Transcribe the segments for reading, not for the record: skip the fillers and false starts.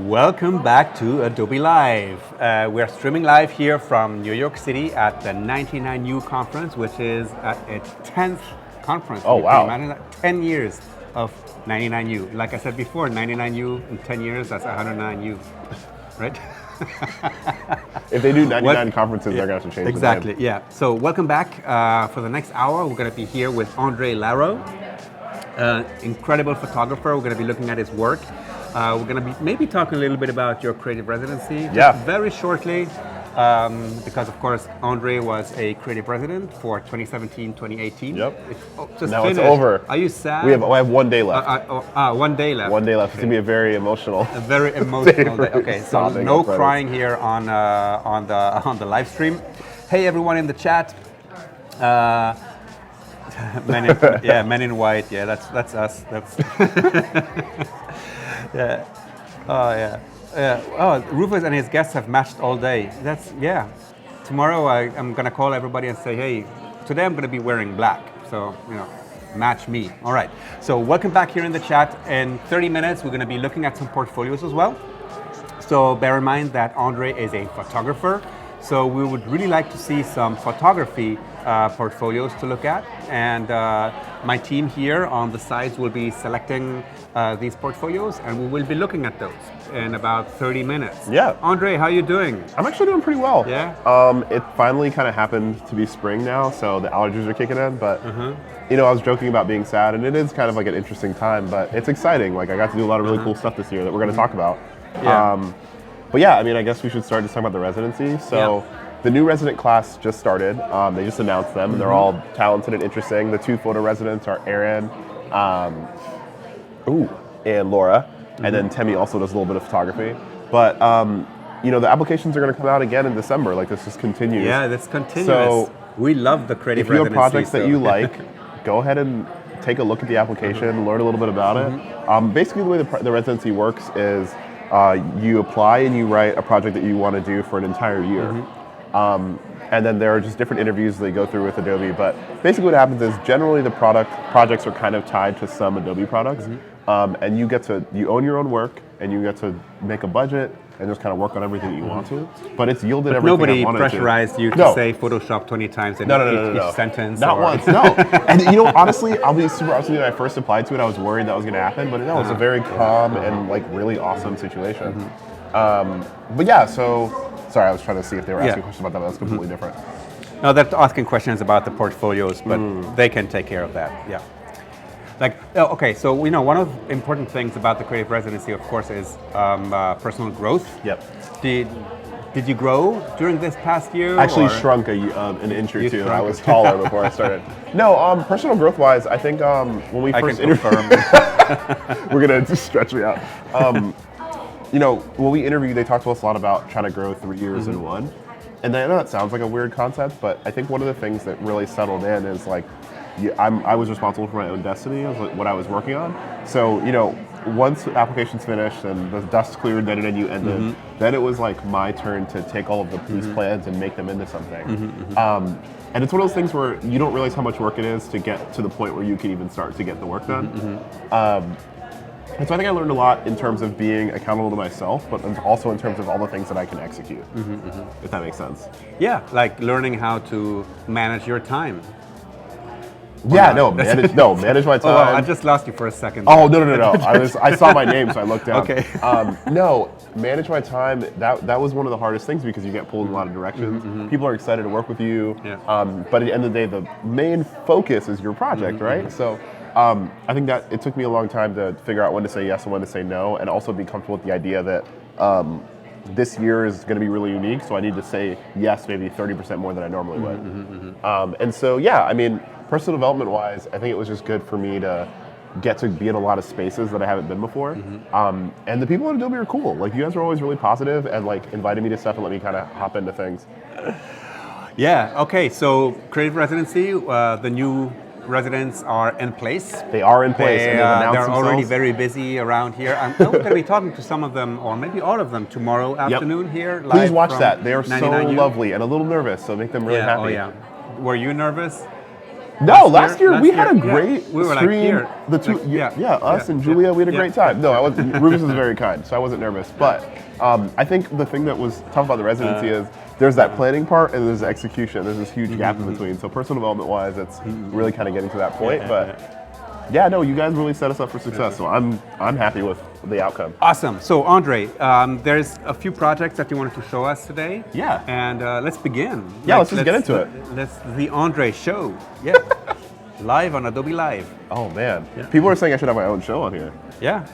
Welcome back to Adobe Live. We're streaming live here from New York City at the 99U conference, which is at its 10th conference. Oh, wow. Imagine that, 10 years of 99U. Like I said before, 99U in 10 years, that's 109U, right? If they do 99 conferences, they're going to have to change exactly, the name. yeah. So welcome back. For the next hour, we're going to be here with Aundre Larrow, incredible photographer. We're going to be looking at his work. We're going to be maybe talking a little bit about your creative residency very shortly, because of course Aundre was a creative resident for 2017-2018. Yep. Just now finished. it's over. Are you sad? I have 1 day left. 1 day left. 1 day left. It's going to be a very emotional. A very emotional day. Okay, so no outside. crying here on the live stream. Hey everyone in the chat. Men in white. Yeah, that's us. That's. Yeah. Oh yeah. Oh, Rufus and his guests have matched all day. Tomorrow I'm gonna call everybody and say, hey, today I'm gonna be wearing black. So match me. All right. So welcome back here in the chat. In 30 minutes, we're gonna be looking at some portfolios as well. So bear in mind that Aundre is a photographer. So we would really like to see some photography portfolios to look at, and my team here on the sides will be selecting these portfolios, and we will be looking at those in about 30 minutes. Yeah. Aundre, how are you doing? I'm actually doing pretty well. Yeah? It finally kind of happened to be spring now, so the allergies are kicking in, but I was joking about being sad, and it is kind of like an interesting time, but it's exciting. Like I got to do a lot of really cool stuff this year that we're going to talk about. Yeah. But yeah, I guess we should start just talking about the residency. So the new resident class just started. They just announced them. And they're all talented and interesting. The 2 photo residents are Aaron and Laura. And then Temi also does a little bit of photography. But, the applications are going to come out again in December. Like this just continues. Yeah, that's continuous. So we love the creative residency. If you have projects that you like, go ahead and take a look at the application, learn a little bit about it. Basically, the way the residency works is you apply and you write a project that you want to do for an entire year. And then there are just different interviews they go through with Adobe. But basically what happens is generally the projects are kind of tied to some Adobe products. And you own your own work and you get to make a budget and just kind of work on everything that you want to. But it's yielded everything nobody I wanted pressurized to. you to say Photoshop 20 times in each sentence. Not once, no. And honestly, I'll be super honest with you, when I first applied to it, I was worried that was going to happen. But no, it's a very calm and really awesome situation. But yeah, so... Sorry, I was trying to see if they were asking questions about that, but that's completely different. No, they're asking questions about the portfolios, but they can take care of that, yeah. So one of the important things about the creative residency, of course, is personal growth. Yep. Did you grow during this past year? I actually shrunk an inch or two. I was taller before I started. No, personal growth-wise, I think when we first interviewed... We're going to stretch me out. When we interviewed, they talked to us a lot about trying to grow 3 years in one. And I know that sounds like a weird concept, but I think one of the things that really settled in is I was responsible for my own destiny of what I was working on. So, once the application's finished and the dust cleared, then you ended, then it was my turn to take all of these plans and make them into something. And it's one of those things where you don't realize how much work it is to get to the point where you can even start to get the work done. And so I think I learned a lot in terms of being accountable to myself, but also in terms of all the things that I can execute, if that makes sense. Yeah, like learning how to manage your time. Manage my time. Oh, I just lost you for a second. Oh, no. I saw my name, so I looked down. Okay. Manage my time, that was one of the hardest things because you get pulled in a lot of directions. People are excited to work with you, but at the end of the day, the main focus is your project, right? So I think that it took me a long time to figure out when to say yes and when to say no, and also be comfortable with the idea that this year is going to be really unique, so I need to say yes maybe 30% more than I normally would. And so, personal development-wise, I think it was just good for me to get to be in a lot of spaces that I haven't been before. And the people at Adobe are cool. You guys are always really positive and invited me to stuff and let me kind of hop into things. Yeah, okay, so creative residency, the new residents are in place. They are in place, and they've announced they're themselves. already very busy around here. We're going to be talking to some of them, or maybe all of them, tomorrow afternoon here. Live. Please watch that. They are so 99U. lovely and a little nervous, so make them really happy. Oh yeah. Were you nervous? No, last year we had a great we were stream. like here. The two, us and Julia, we had a great time. No, I wasn't. Rufus was very kind, so I wasn't nervous. But I think the thing that was tough about the residency is there's that planning part and there's the execution. There's this huge gap in between. So personal development wise, it's really kind of getting to that point. Yeah, no, you guys really set us up for success. So I'm happy with the outcome. Awesome. So Aundre, there's a few projects that you wanted to show us today. Yeah. And let's begin. Yeah, let's just get into it. Let's the Aundre show. Yeah. Live on Adobe Live. Oh man, people are saying I should have my own show on here. Yeah.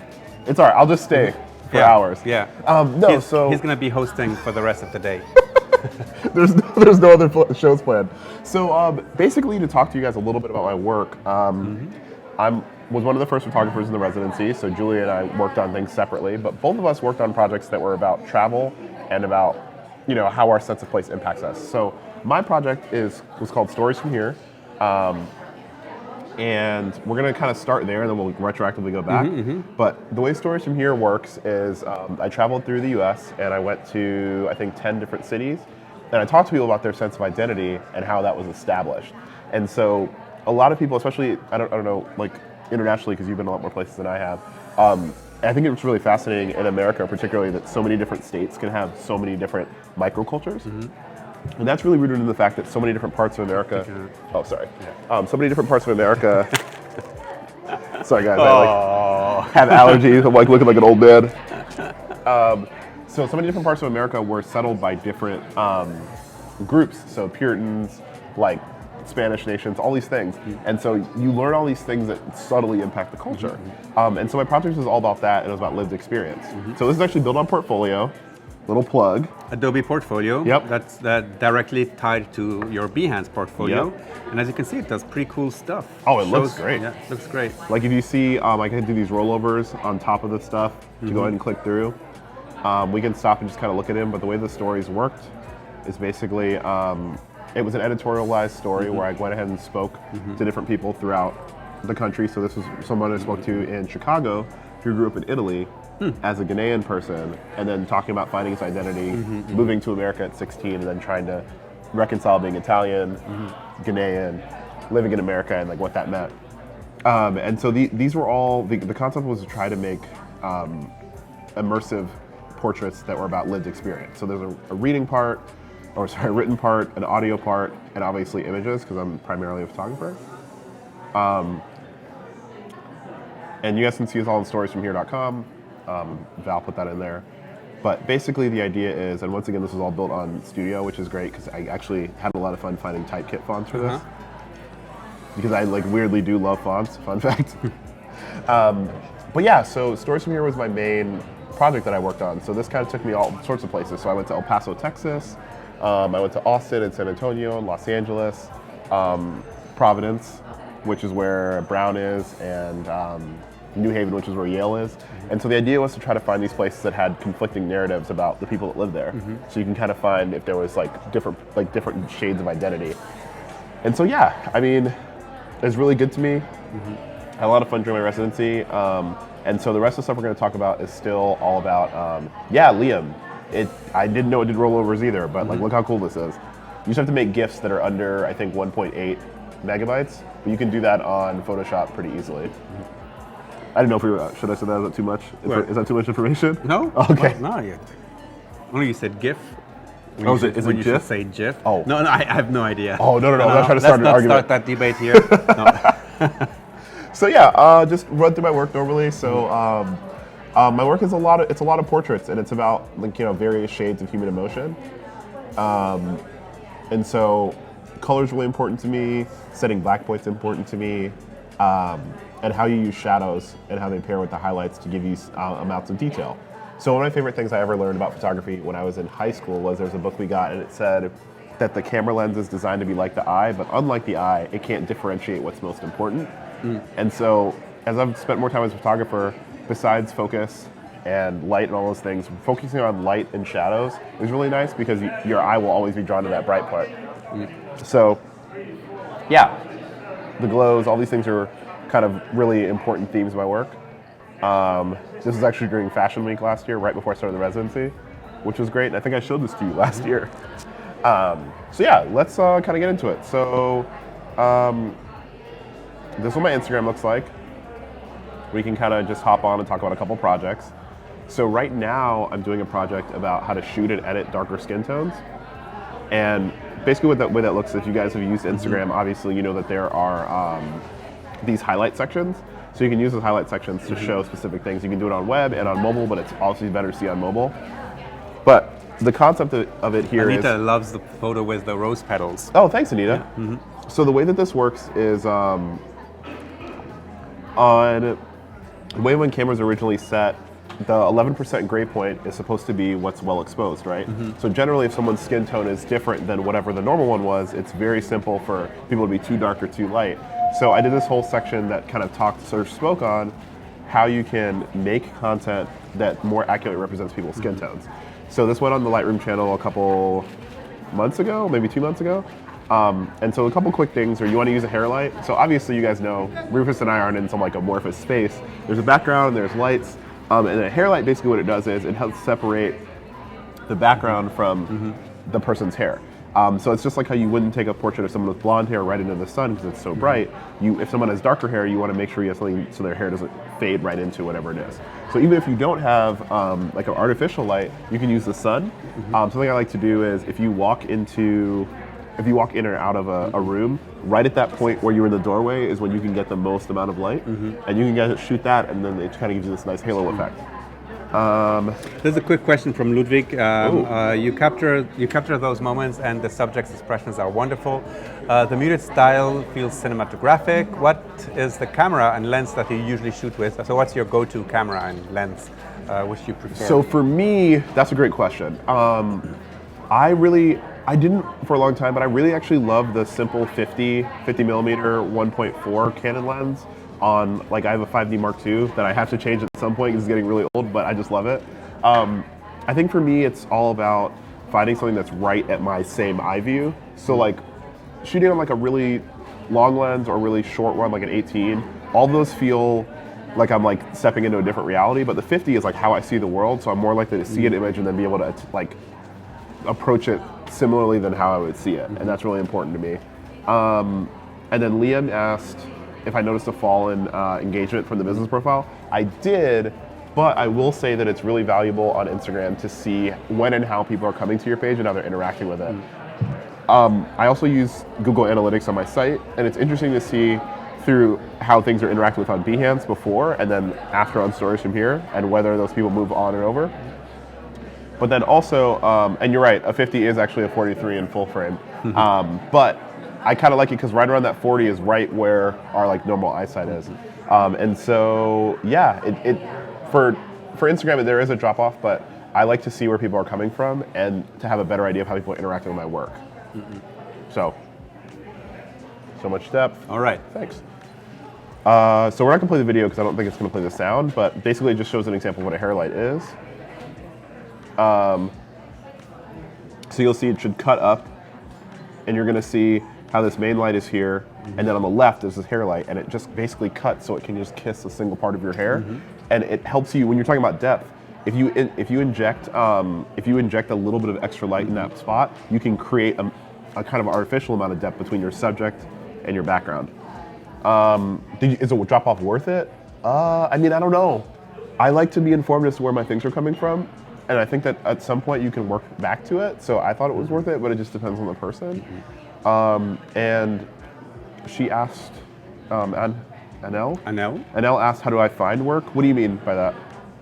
It's all right. I'll just stay for hours. Yeah. No, he's going to be hosting for the rest of the day. there's no other shows planned. So basically, to talk to you guys a little bit about my work, I was one of the first photographers in the residency. So Julia and I worked on things separately, but both of us worked on projects that were about travel and about how our sense of place impacts us. So my project was called Stories from Here. And we're going to kind of start there, and then we'll retroactively go back. But the way Stories from Here works is I traveled through the U.S., and I went to, I think, 10 different cities. And I talked to people about their sense of identity and how that was established. And so a lot of people, especially, I don't know, like internationally, because you've been a lot more places than I have, I think it's really fascinating in America, particularly, that so many different states can have so many different microcultures. And that's really rooted in the fact that so many different parts of America. Oh, sorry. So many different parts of America. Sorry, guys. I have allergies. I'm looking like an old man. So many different parts of America were settled by different groups. So Puritans, like Spanish nations, all these things. And so you learn all these things that subtly impact the culture. And so my project was all about that, and it was about lived experience. So this is actually built on Portfolio. Little plug. Adobe Portfolio. Yep. That's directly tied to your Behance portfolio. And as you can see, it does pretty cool stuff. Oh, it looks great. Yeah, it looks great. Like if you see, I can do these rollovers on top of this stuff. You go ahead and click through. We can stop and just kind of look at them. But the way the stories worked is basically, it was an editorialized story where I went ahead and spoke to different people throughout the country. So this was someone I spoke to in Chicago who grew up in Italy. As a Ghanaian person, and then talking about finding his identity, moving to America at 16, and then trying to reconcile being Italian, Ghanaian, living in America, and like what that meant. And so these were all, the concept was to try to make immersive portraits that were about lived experience. So there's a written part, an audio part, and obviously images, because I'm primarily a photographer. And you guys can see us all on storiesfromhere.com. Val put that in there. But basically the idea is, and once again, this is all built on Studio, which is great because I actually had a lot of fun finding typekit fonts for this. Because I weirdly do love fonts, fun fact. But yeah, so Stories from Here was my main project that I worked on. So this kind of took me all sorts of places. So I went to El Paso, Texas. I went to Austin and San Antonio and Los Angeles. Providence, which is where Brown is, and New Haven, which is where Yale is. And so the idea was to try to find these places that had conflicting narratives about the people that live there. So you can kind of find if there was different shades of identity. And so yeah, I mean, it was really good to me. I had a lot of fun during my residency. And so the rest of the stuff we're going to talk about is still all about, Liam. I didn't know it did rollovers either, but look how cool this is. You just have to make GIFs that are under, I think, 1.8 megabytes, but you can do that on Photoshop pretty easily. I didn't know if we were, should I say that? Is that too much? Is that too much information? No. Okay. What? No, yet. Only you said GIF. Is it when you GIF? should say GIF. Oh. No, I have no idea. Oh, no. I'm not trying to start an argument. Let's not start that debate here. No. So yeah, just run through my work normally. So my work is a lot of portraits, and it's about various shades of human emotion. And so color is really important to me. Setting black point's important to me. And how you use shadows and how they pair with the highlights to give you amounts of detail. So one of my favorite things I ever learned about photography when I was in high school was there's a book we got, and it said that the camera lens is designed to be like the eye, but unlike the eye, it can't differentiate what's most important. And so as I've spent more time as a photographer, besides focus and light and all those things, focusing on light and shadows is really nice because your eye will always be drawn to that bright part. So yeah, the glows, all these things are kind of really important themes of my work. This was actually during Fashion Week last year, right before I started the residency, which was great. And I think I showed this to you last year. So yeah, let's kind of get into it. So this is what my Instagram looks like. We can kind of just hop on and talk about a couple projects. So right now, I'm doing a project about how to shoot and edit darker skin tones. And basically what that way that looks, if you guys have used Instagram, obviously you know that there are these highlight sections. So you can use those highlight sections to show specific things. You can do it on web and on mobile, but it's obviously better to see on mobile. But the concept of it here is... Anita loves the photo with the rose petals. Oh, thanks, Anita. Yeah. So the way that this works is on the way when cameras are originally set, the 11% gray point is supposed to be what's well exposed, right? So generally if someone's skin tone is different than whatever the normal one was, it's very simple for people to be too dark or too light. So I did this whole section that kind of spoke on how you can make content that more accurately represents people's skin tones. So this went on the Lightroom channel a couple months ago, maybe 2 months ago. And so a couple quick things are you want to use a hair light. So obviously you guys know, Rufus and I aren't in some like amorphous space. There's a background, there's lights. And a hair light, basically what it does is it helps separate the background from the person's hair. So it's just like how you wouldn't take a portrait of someone with blonde hair right into the sun because it's so bright. If someone has darker hair, you want to make sure you have something so their hair doesn't fade right into whatever it is. So even if you don't have like an artificial light, you can use the sun. Something I like to do is if you walk in or out of a room, right at that point where you're in the doorway is when you can get the most amount of light, and you can shoot that, and then it kind of gives you this nice halo effect. There's a quick question from Ludwig. You capture those moments, and the subject's expressions are wonderful. The muted style feels cinematographic. What is the camera and lens that you usually shoot with? So what's your go-to camera and lens, which you prefer? So for me, that's a great question. I didn't for a long time, but I really actually love the simple 50 millimeter 1.4 Canon lens on, like I have a 5D Mark II that I have to change at some point because it's getting really old, but I just love it. I think for me, it's all about finding something that's right at my same eye view. So like shooting on like a really long lens or a really short one, like an 18, all those feel like I'm like stepping into a different reality, but the 50 is like how I see the world. So I'm more likely to see an image and then be able to like approach it similarly than how I would see it, and that's really important to me. And then Liam asked if I noticed a fall in engagement from the business profile. I did, but I will say that it's really valuable on Instagram to see when and how people are coming to your page and how they're interacting with it. I also use Google Analytics on my site, and it's interesting to see through how things are interacted with on Behance before and then after on Stories from Here, and whether those people move on and over. But then also, and you're right, a 50 is actually a 43 in full frame. But I kind of like it because right around that 40 is right where our like normal eyesight is. And so, yeah, for Instagram, there is a drop off, but I like to see where people are coming from and to have a better idea of how people are interacting with my work. So much depth. All right. Thanks. So we're not gonna play the video because I don't think it's gonna play the sound, but basically it just shows an example of what a hair light is. So you'll see it should cut up, and you're gonna see how this main light is here, and then on the left is this hair light, and it just basically cuts so it can just kiss a single part of your hair, and it helps you when you're talking about depth. If you inject a little bit of extra light in that spot, you can create a kind of artificial amount of depth between your subject and your background. Is a drop off worth it? I mean, I don't know. I like to be informed as to where my things are coming from. And I think that at some point you can work back to it. So I thought it was worth it, but it just depends on the person. And she asked, Anel asked, how do I find work? What do you mean by that?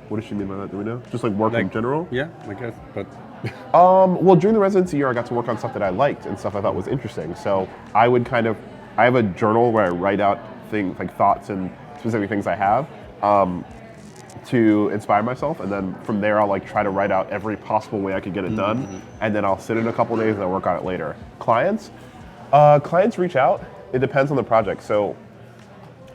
What does she mean by that? Do we know? Just like work in general? Yeah, I guess, but... Well, during the residency year, I got to work on stuff that I liked and stuff I thought was interesting. So I have a journal where I write out things, like thoughts and specific things I have. To inspire myself, and then from there I'll like try to write out every possible way I could get it done, and then I'll sit in a couple days and I'll work on it later. Clients reach out. It depends on the project. So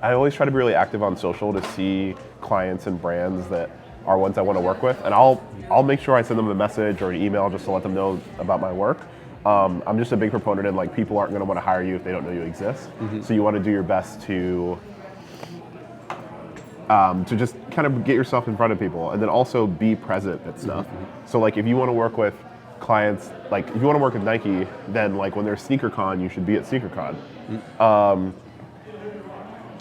I always try to be really active on social to see clients and brands that are ones I want to work with, and I'll make sure I send them a message or an email just to let them know about my work. I'm just a big proponent in like people aren't going to want to hire you if they don't know you exist. So you want to do your best to just kind of get yourself in front of people, and then also be present at stuff. So like if you want to work with clients, like if you want to work with Nike, then like when there's SneakerCon, you should be at SneakerCon.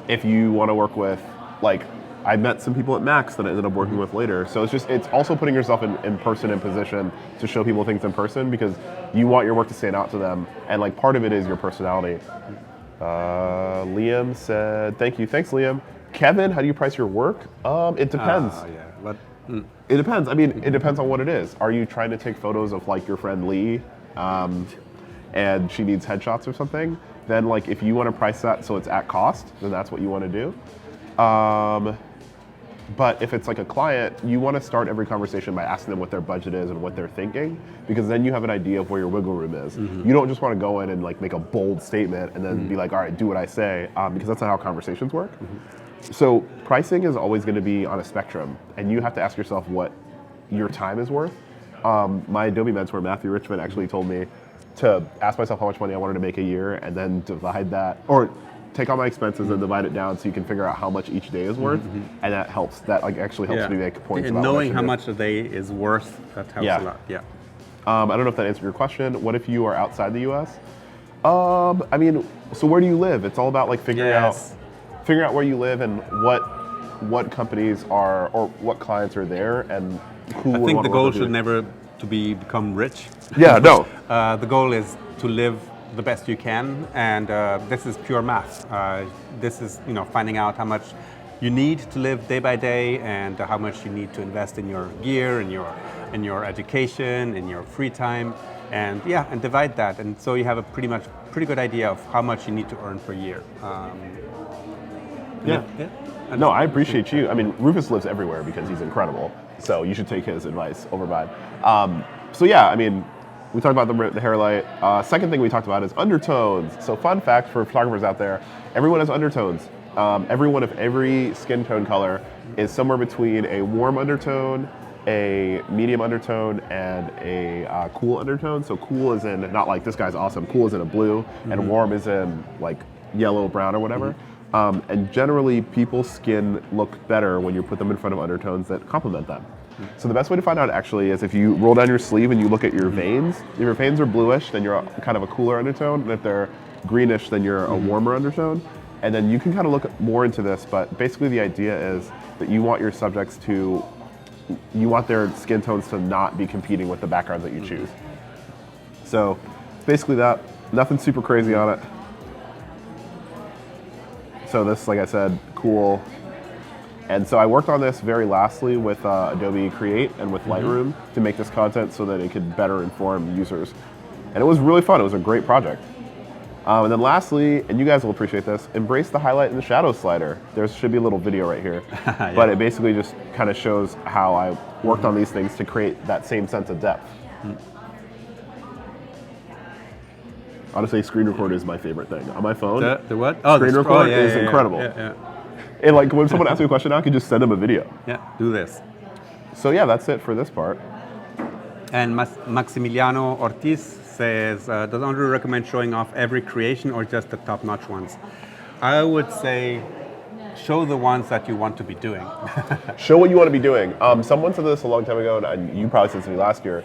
if you want to work with, like, I met some people at Max that I ended up working with later. So it's also putting yourself in person in position to show people things in person, because you want your work to stand out to them. And like part of it is your personality. Liam said, thank you. Thanks, Liam. Kevin, how do you price your work? It depends. It depends. I mean, it depends on what it is. Are you trying to take photos of like your friend Lee, and she needs headshots or something? Then like if you want to price that so it's at cost, then that's what you want to do. But if it's like a client, you want to start every conversation by asking them what their budget is and what they're thinking, because then you have an idea of where your wiggle room is. You don't just want to go in and like make a bold statement and then be like, all right, do what I say, because that's not how conversations work. So pricing is always going to be on a spectrum, and you have to ask yourself what your time is worth. My Adobe mentor, Matthew Richmond, actually told me to ask myself how much money I wanted to make a year and then divide that, or take all my expenses and divide it down so you can figure out how much each day is worth, and that helps. That like actually helps me make points. And about knowing how much a day is worth, that helps a lot. I don't know if that answered your question. What if you are outside the U.S.? I mean, so where do you live? It's all about like figuring out where you live and what companies are or what clients are there and who. I think the goal should never to become rich. Yeah, no. The goal is to live the best you can, and this is pure math. This is finding out how much you need to live day by day, and how much you need to invest in your gear, in your education, in your free time, and divide that, and so you have a pretty good idea of how much you need to earn per year. No, I appreciate you. I mean, Rufus lives everywhere because he's incredible, so you should take his advice over mine. So yeah, I mean, we talked about the hair light. Second thing we talked about is undertones. So fun fact for photographers out there, everyone has undertones. Everyone of every skin tone color is somewhere between a warm undertone, a medium undertone, and a cool undertone. So cool is in, not like this guy's awesome, cool is in a blue, and warm is in like yellow, brown, or whatever. And generally, people's skin look better when you put them in front of undertones that complement them. So the best way to find out actually is if you roll down your sleeve and you look at your veins. If your veins are bluish, then you're kind of a cooler undertone, and if they're greenish, then you're a warmer undertone. And then you can kind of look more into this, but basically the idea is that you want your subjects you want their skin tones to not be competing with the backgrounds that you choose. So basically that, nothing super crazy on it. So this, like I said, cool. And so I worked on this very lastly with Adobe Create and with Lightroom to make this content so that it could better inform users. And it was really fun. It was a great project. And then lastly, and you guys will appreciate this, embrace the highlight and the shadow slider. There should be a little video right here. But it basically just kind of shows how I worked on these things to create that same sense of depth. Honestly, screen record is my favorite thing. On my phone, the what? Oh, screen record is incredible. And like when someone asks me a question, I can just send them a video. Yeah, do this. So yeah, that's it for this part. And Maximiliano Ortiz says, does Aundre recommend showing off every creation or just the top-notch ones? I would say show the ones that you want to be doing. Show what you want to be doing. Someone said this a long time ago, and you probably said to me last year.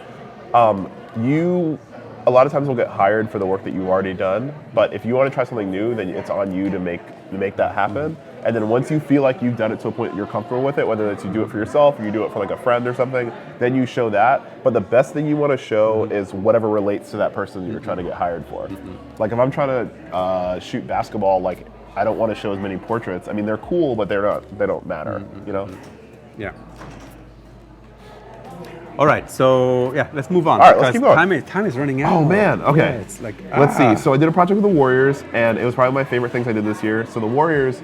A lot of times will get hired for the work that you've already done, but if you want to try something new, then it's on you to make that happen. And then once you feel like you've done it to a point you're comfortable with it, whether it's you do it for yourself or you do it for like a friend or something, then you show that. But the best thing you want to show is whatever relates to that person you're trying to get hired for. Like if I'm trying to shoot basketball, like I don't want to show as many portraits. I mean, they're cool, but they don't matter, you know? Yeah. All right, so yeah, let's move on. All right, let's keep going. Time is running out. Oh man, okay. Yeah, it's like, let's see. So I did a project with the Warriors, and it was probably my favorite things I did this year. So the Warriors,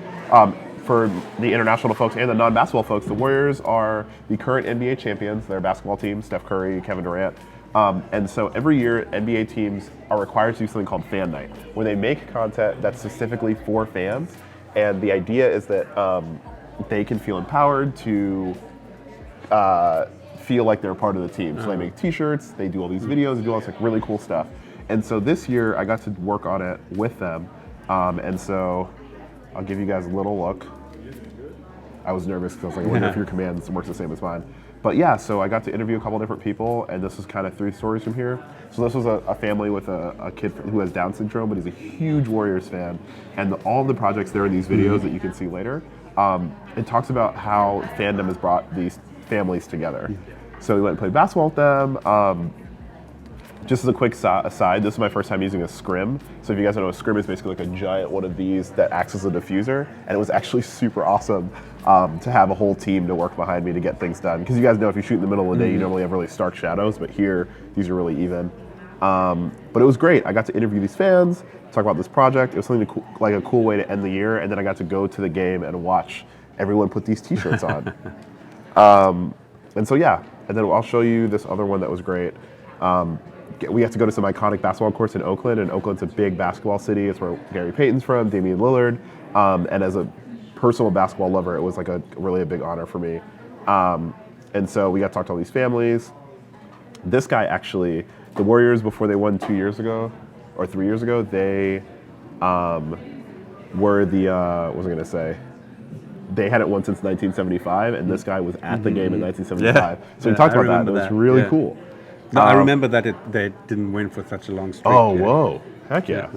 for the international folks and the non-basketball folks, the Warriors are the current NBA champions. They're a basketball team, Steph Curry, Kevin Durant. And so every year, NBA teams are required to do something called Fan Night, where they make content that's specifically for fans. And the idea is that they can feel empowered to feel like they're part of the team. So they make t-shirts, they do all these videos, they do all this like really cool stuff. And so this year I got to work on it with them. And so I'll give you guys a little look. I was nervous because I was like, I wonder if your commands works the same as mine. But yeah, so I got to interview a couple different people, and this is kind of 3 stories from here. So this was a family with a kid who has Down syndrome, but he's a huge Warriors fan. And all the projects there in these videos that you can see later, it talks about how fandom has brought these families together. So we went and played basketball with them. Just as a quick aside, this is my first time using a scrim. So if you guys don't know, a scrim is basically like a giant one of these that acts as a diffuser. And it was actually super awesome to have a whole team to work behind me to get things done. Because you guys know if you shoot in the middle of the day, you normally have really stark shadows, but here, these are really even. But it was great. I got to interview these fans, talk about this project. It was something like a cool way to end the year. And then I got to go to the game and watch everyone put these t-shirts on. And so yeah, and then I'll show you this other one that was great. We have to go to some iconic basketball courts in Oakland, and Oakland's a big basketball city. It's where Gary Payton's from, Damian Lillard, and as a personal basketball lover, it was like really a big honor for me. And so we got to talk to all these families. This guy actually, the Warriors, before they won 2 years ago, or 3 years ago, they were the, what was I going to say? They hadn't won since 1975, and this guy was at the game in 1975. So we talked about that. It was really cool. No, I remember that they didn't win for such a long streak. Oh, whoa. Heck yeah.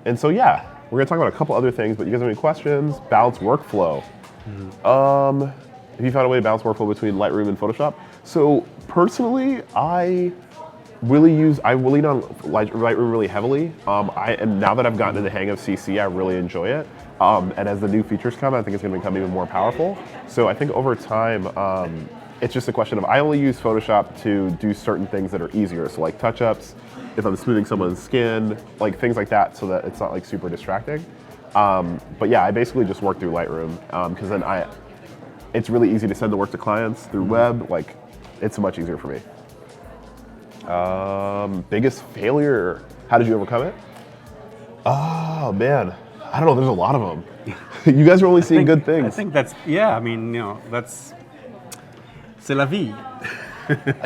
And so, yeah, we're going to talk about a couple other things, but you guys have any questions? Balance workflow. Have you found a way to balance workflow between Lightroom and Photoshop? So, personally, I lean on Lightroom really heavily. And now that I've gotten in the hang of CC, I really enjoy it. And as the new features come, I think it's going to become even more powerful. So I think over time, it's just a question of I only use Photoshop to do certain things that are easier. So like touch-ups, if I'm smoothing someone's skin, like things like that, so that it's not like super distracting. But yeah, I basically just work through Lightroom because then it's really easy to send the work to clients through web. Like it's much easier for me. Biggest failure? How did you overcome it? Oh man, I don't know. There's a lot of them. You guys are only seeing good things. I think that's that's c'est la vie.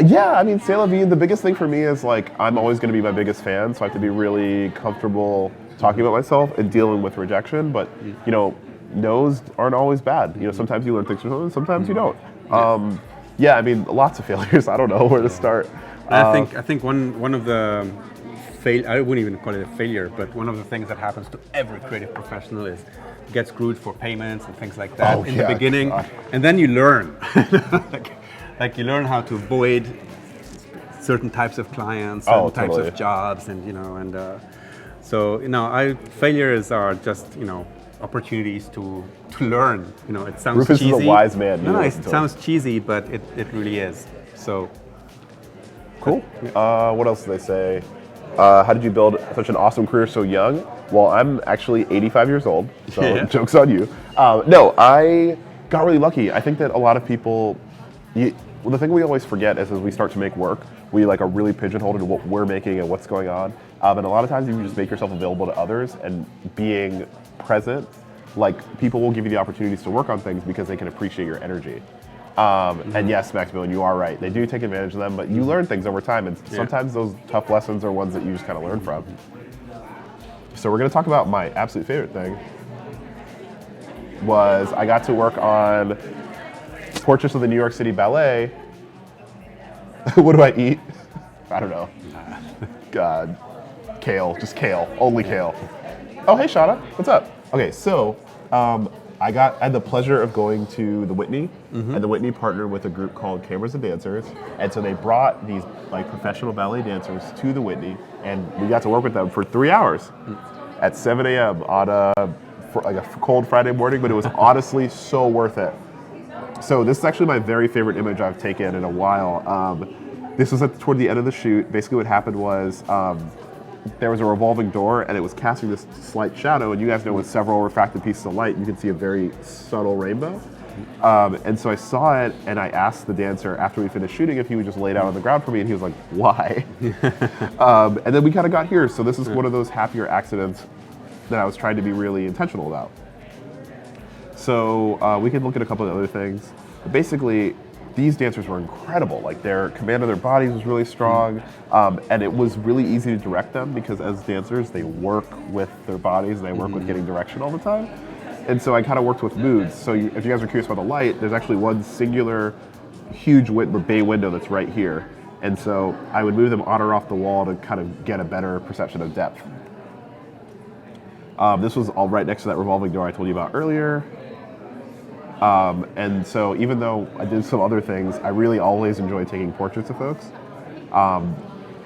Yeah, I mean, c'est la vie. The biggest thing for me is like I'm always going to be my biggest fan, so I have to be really comfortable talking about myself and dealing with rejection. But you know, no's aren't always bad. You know, sometimes you learn things from them, sometimes you don't. Yeah, I mean, lots of failures. I don't know where to start. I think one of the I wouldn't even call it a failure, but one of the things that happens to every creative professional is get screwed for payments and things like that in the beginning, and then you learn. like you learn how to avoid certain types of clients, certain types of jobs, and failures are just opportunities to learn. It sounds Rufus cheesy. Rufus is a wise man. No, it sounds cheesy, but it really is. So cool. What else do they say? How did you build such an awesome career so young? Well, I'm actually 85 years old, so joke's on you. No, I got really lucky. I think that a lot of people, the thing we always forget is as we start to make work, we are really pigeonholed into what we're making and what's going on. And a lot of times if you just make yourself available to others and being present, people will give you the opportunities to work on things because they can appreciate your energy. And yes, Maximilian, you are right. They do take advantage of them, but you learn things over time, and sometimes those tough lessons are ones that you just kind of learn from. So we're going to talk about my absolute favorite thing. Was I got to work on Portraits of the New York City Ballet. What do I eat? I don't know. God, kale, just kale, only kale. Oh, hey, Shauna, what's up? Okay, so I had the pleasure of going to the Whitney, and the Whitney partnered with a group called Cameras and Dancers, and so they brought these professional ballet dancers to the Whitney, and we got to work with them for 3 hours at 7 a.m. on a cold Friday morning, but it was honestly so worth it. So this is actually my very favorite image I've taken in a while. This was toward the end of the shoot. Basically what happened was there was a revolving door and it was casting this slight shadow, and you guys know with several refracted pieces of light you can see a very subtle rainbow. And so I saw it and I asked the dancer after we finished shooting if he would just lay down on the ground for me, and he was like, why? And then we kind of got here, so this is one of those happier accidents that I was trying to be really intentional about. So we can look at a couple of other things. But basically, these dancers were incredible. Their command of their bodies was really strong, and it was really easy to direct them because as dancers, they work with their bodies and they work with getting direction all the time. And so I kind of worked with moods. So if you guys are curious about the light, there's actually one singular huge bay window that's right here. And so I would move them on or off the wall to kind of get a better perception of depth. This was all right next to that revolving door I told you about earlier. And so even though I did some other things, I really always enjoy taking portraits of folks.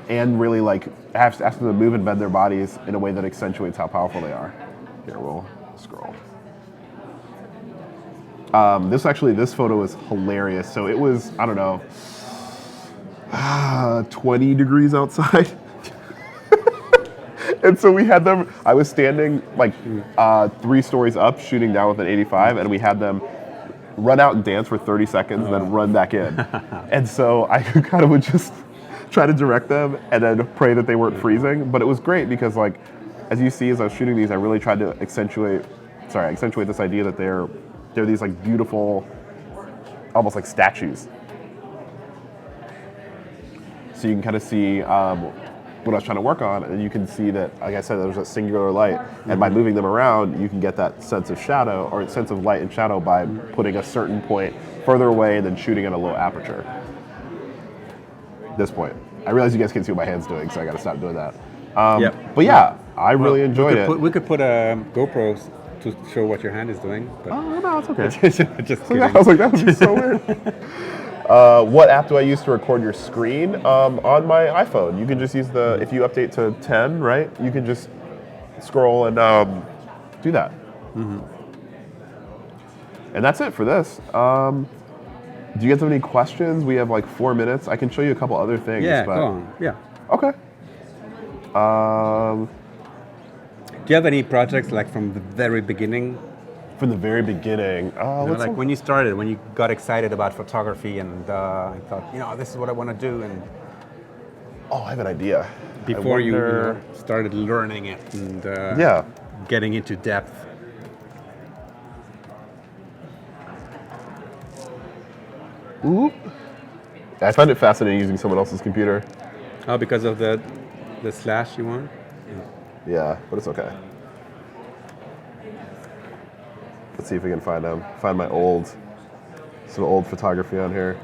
And really like ask them to move and bend their bodies in a way that accentuates how powerful they are. Here, we'll scroll. This photo is hilarious. So it was, I don't know, 20 degrees outside. And so we had them, I was standing like 3 stories up shooting down with an 85, and we had them run out and dance for 30 seconds and then run back in. And so I kind of would just try to direct them and then pray that they weren't freezing. But it was great because, like, as you see as I was shooting these, I really tried to accentuate this idea that they're these like beautiful, almost like statues. So you can kind of see what I was trying to work on, and you can see that, like I said, there's a singular light, and by moving them around, you can get that sense of shadow, or sense of light and shadow by putting a certain point further away and then shooting at a low aperture. This point. I realize you guys can't see what my hand's doing, so I gotta stop doing that. But yeah, I really enjoyed it. We could put a GoPro to show what your hand is doing. But Oh, no, it's okay. just kidding. I was like, that would be so weird. What app do I use to record your screen? On my iPhone. You can just use if you update to 10, right? You can just scroll and do that. Mm-hmm. And that's it for this. Do you guys have any questions? We have like 4 minutes. I can show you a couple other things. Yeah, go on. Yeah. Okay. Do you have any projects like from the very beginning? From the very beginning. Like when you started, when you got excited about photography and I thought, this is what I want to do. And I have an idea. Before you started learning it and getting into depth. Oop. I find it fascinating using someone else's computer. Oh, because of the slash you want? Yeah, but it's okay. Let's see if we can find some old photography on here.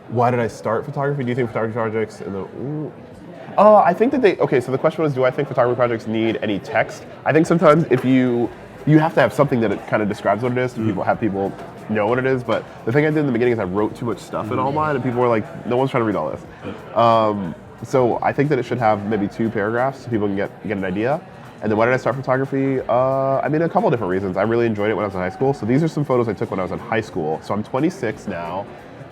Why did I start photography? Do you think photography projects I think that so the question was, do I think photography projects need any text? I think sometimes if you have to have something that it kind of describes what it is, so people know what it is, but the thing I did in the beginning is I wrote too much stuff in all mine, and people were like, no one's trying to read all this. So I think that it should have maybe 2 paragraphs so people can get an idea. And then why did I start photography? A couple of different reasons. I really enjoyed it when I was in high school. So these are some photos I took when I was in high school. So I'm 26 now,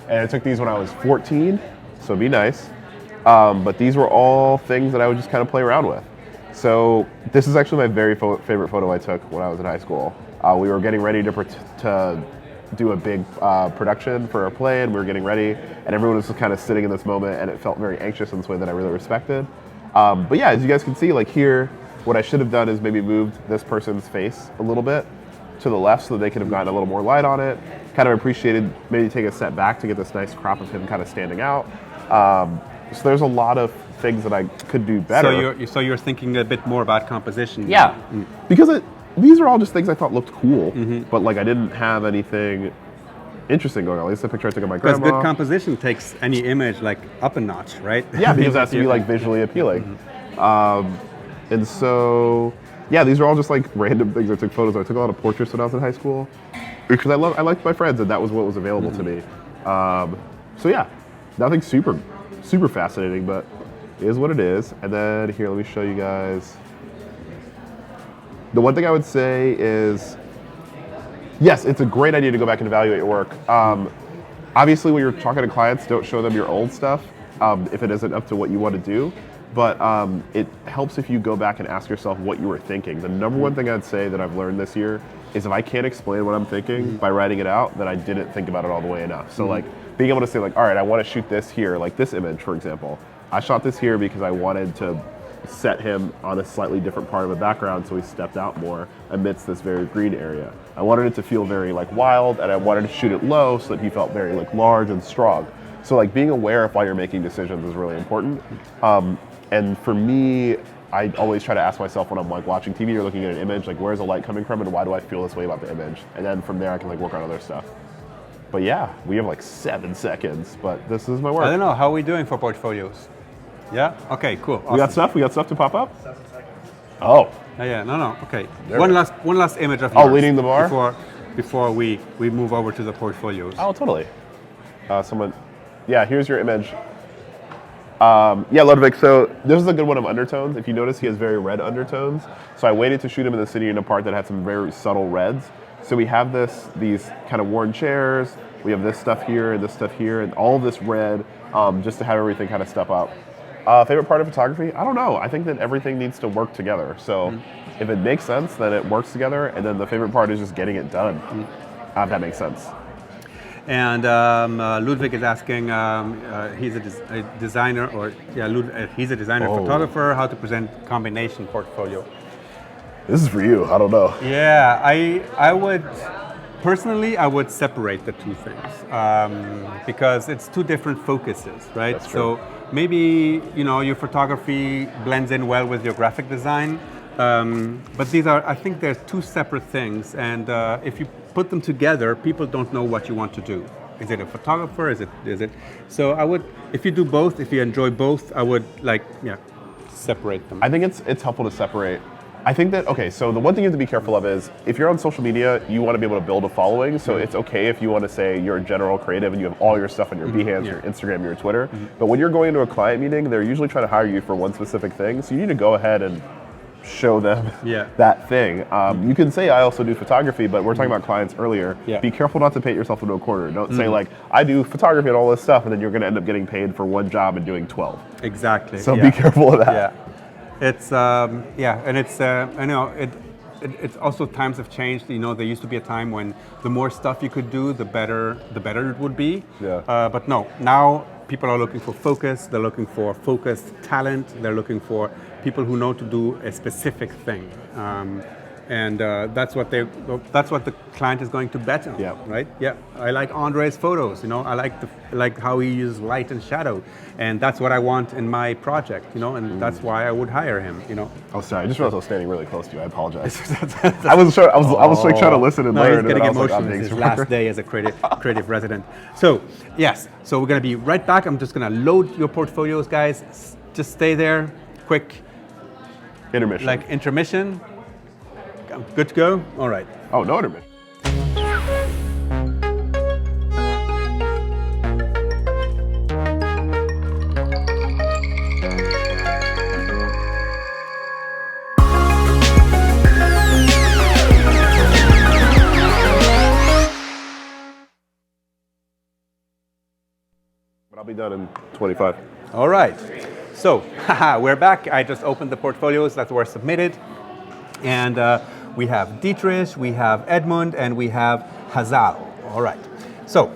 and I took these when I was 14, so it'd be nice. But these were all things that I would just kind of play around with. So this is actually my very favorite photo I took when I was in high school. We were getting ready to do a big production for a play, and we were getting ready, and everyone was just kind of sitting in this moment, and it felt very anxious in this way that I really respected. But yeah, as you guys can see, like here, what I should have done is maybe moved this person's face a little bit to the left so that they could have gotten a little more light on it. Kind of appreciated maybe take a step back to get this nice crop of him kind of standing out. So there's a lot of things that I could do better. So you're thinking a bit more about composition. Yeah, because these are all just things I thought looked cool, but like I didn't have anything interesting going on. At least the picture I took of my grandma. Because good composition takes any image like up a notch, right? Yeah, because it has to be like visually appealing. And so, yeah, these are all just like random things I took photos of. I took a lot of portraits when I was in high school because I liked my friends, and that was what was available to me. So yeah, nothing super fascinating, but it is what it is. And then here, let me show you guys. The one thing I would say is, yes, it's a great idea to go back and evaluate your work. Obviously, when you're talking to clients, don't show them your old stuff if it isn't up to what you want to do. But it helps if you go back and ask yourself what you were thinking. The number one thing I'd say that I've learned this year is if I can't explain what I'm thinking by writing it out, then I didn't think about it all the way enough. So like being able to say like, all right, I want to shoot this here, like this image, for example. I shot this here because I wanted to set him on a slightly different part of the background so he stepped out more amidst this very green area. I wanted it to feel very like wild, and I wanted to shoot it low so that he felt very like large and strong. So like being aware of why you're making decisions is really important. And for me, I always try to ask myself when I'm like watching TV or looking at an image, like where's the light coming from and why do I feel this way about the image? And then from there I can like work on other stuff. But yeah, we have like 7 seconds, but this is my work. I don't know, how are we doing for portfolios? Yeah? Okay, cool. Awesome. We got stuff to pop up? 7 seconds. Oh. Yeah, no, okay. There One last image of yours. Oh, leading the bar? Before we move over to the portfolios. Oh, totally. Here's your image. Yeah, Ludwig, so this is a good one of Undertones. If you notice, he has very red undertones. So I waited to shoot him in the city in a part that had some very subtle reds. So we have these kind of worn chairs, we have this stuff here, and all of this red, just to have everything kind of step up. Favorite part of photography? I don't know. I think that everything needs to work together. So if it makes sense, then it works together, and then the favorite part is just getting it done. If that makes sense. And Ludwig is asking, he's a designer, he's a designer, photographer, how to present combination portfolio. This is for you. I don't know. Yeah, I would personally separate the two things because it's two different focuses, right? That's true. So maybe your photography blends in well with your graphic design, but I think they're two separate things, and if you put them together, people don't know what you want to do. Is it a photographer? Is it? So I would, if you do both, if you enjoy both, I would separate them. I think it's helpful to separate. I think that, so the one thing you have to be careful of is, if you're on social media, you want to be able to build a following, so it's okay if you want to say you're a general creative and you have all your stuff on your Behance, your Instagram, your Twitter, but when you're going into a client meeting, they're usually trying to hire you for one specific thing, so you need to go ahead and show them that thing. You can say, I also do photography, but we're talking about clients earlier. Be careful not to paint yourself into a corner. Don't say like, I do photography and all this stuff, and then you're going to end up getting paid for one job and doing 12. Exactly. So be careful of that. Yeah. It's and it's I know it's also times have changed. There used to be a time when the more stuff you could do, the better it would be. But no, now people are looking for focus. They're looking for focused talent. They're looking for people who know to do a specific thing. And that's what the client is going to bet on, right? Yeah, I like Aundre's photos. I like how he uses light and shadow, and that's what I want in my project. And that's why I would hire him. Oh, sorry, I just realized I was standing really close to you. I apologize. I was trying to listen and learn. He's getting emotional. It's his last day as a creative resident. So yes, so we're gonna be right back. I'm just gonna load your portfolios, guys. Just stay there. Quick intermission. Intermission. Good to go? All right. Oh, no intermission. But I'll be done in 25. All right. So, we're back. I just opened the portfolios that were submitted. And we have Dietrich, we have Edmund, and we have Hazal. All right. So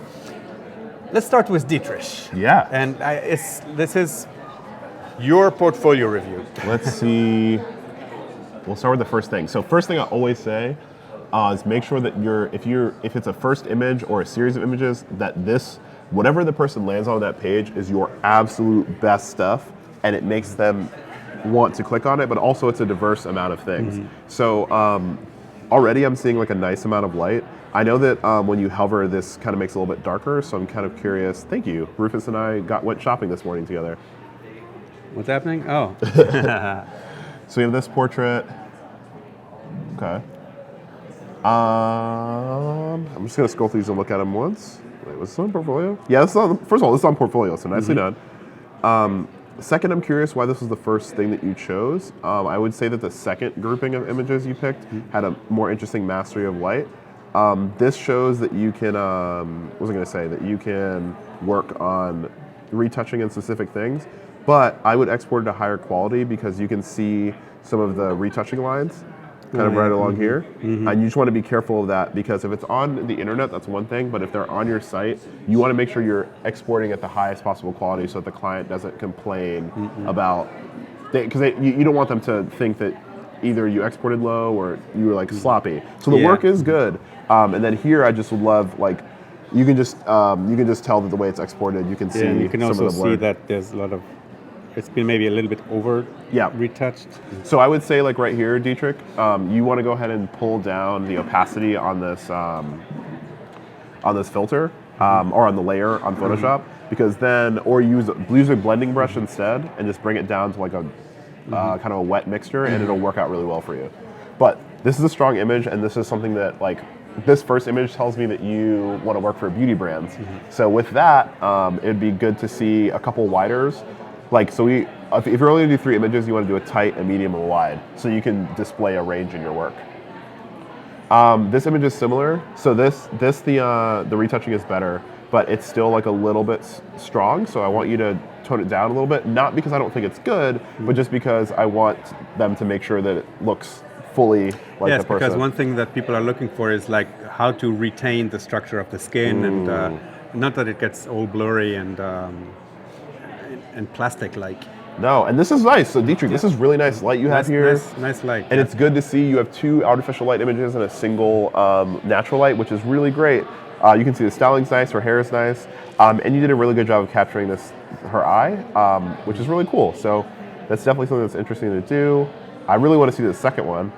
let's start with Dietrich. Yeah. And this is your portfolio review. Let's see. We'll start with the first thing. So first thing I always say is make sure that if it's a first image or a series of images, that whatever the person lands on that page is your absolute best stuff, and it makes them want to click on it, but also it's a diverse amount of things. So already I'm seeing like a nice amount of light. I know that when you hover, this kind of makes it a little bit darker, so I'm kind of curious. Thank you. Rufus and I went shopping this morning together. What's happening? Oh. So we have this portrait. Okay. I'm just gonna scroll through these and look at them once. Wait, was this on portfolio? Yeah, first of all, this is on portfolio, so nicely done. Second, I'm curious why this was the first thing that you chose. I would say that the second grouping of images you picked had a more interesting mastery of light. This shows that you can, what was I going to say, that you can work on retouching in specific things, but I would export it to higher quality because you can see some of the retouching lines kind of right along here. And you just want to be careful of that because if it's on the internet, that's one thing, but if they're on your site, you want to make sure you're exporting at the highest possible quality so that the client doesn't complain about, because you don't want them to think that either you exported low or you were like sloppy. So the work is good. And then here I just would love, like, you can just tell that the way it's exported, you can see and you can some also of the blur. see that there's a lot of it's been maybe a little bit over Yeah. retouched. So I would say like right here, Dietrich, you want to go ahead and pull down the opacity on this filter or on the layer on Photoshop, because then, or use a blending brush instead and just bring it down to like a kind of a wet mixture, and it'll work out really well for you. But this is a strong image, and this is something that like this first image tells me that you want to work for beauty brands. So with that, it'd be good to see a couple widers. Like, so if you're only gonna do 3 images, you want to do a tight, a medium, and a wide, so you can display a range in your work. This image is similar. So the retouching is better, but it's still like a little bit strong. So I want you to tone it down a little bit, not because I don't think it's good, but just because I want them to make sure that it looks fully like yes, the person. because one thing that people are looking for is like how to retain the structure of the skin, and not that it gets all blurry and plastic-like. No, and this is nice. So Dietrich, this is really nice light you have here. Nice light. And it's good to see you have 2 artificial light images and a single natural light, which is really great. You can see the styling's nice, her hair is nice, and you did a really good job of capturing her eye, which is really cool. So that's definitely something that's interesting to do. I really want to see the second one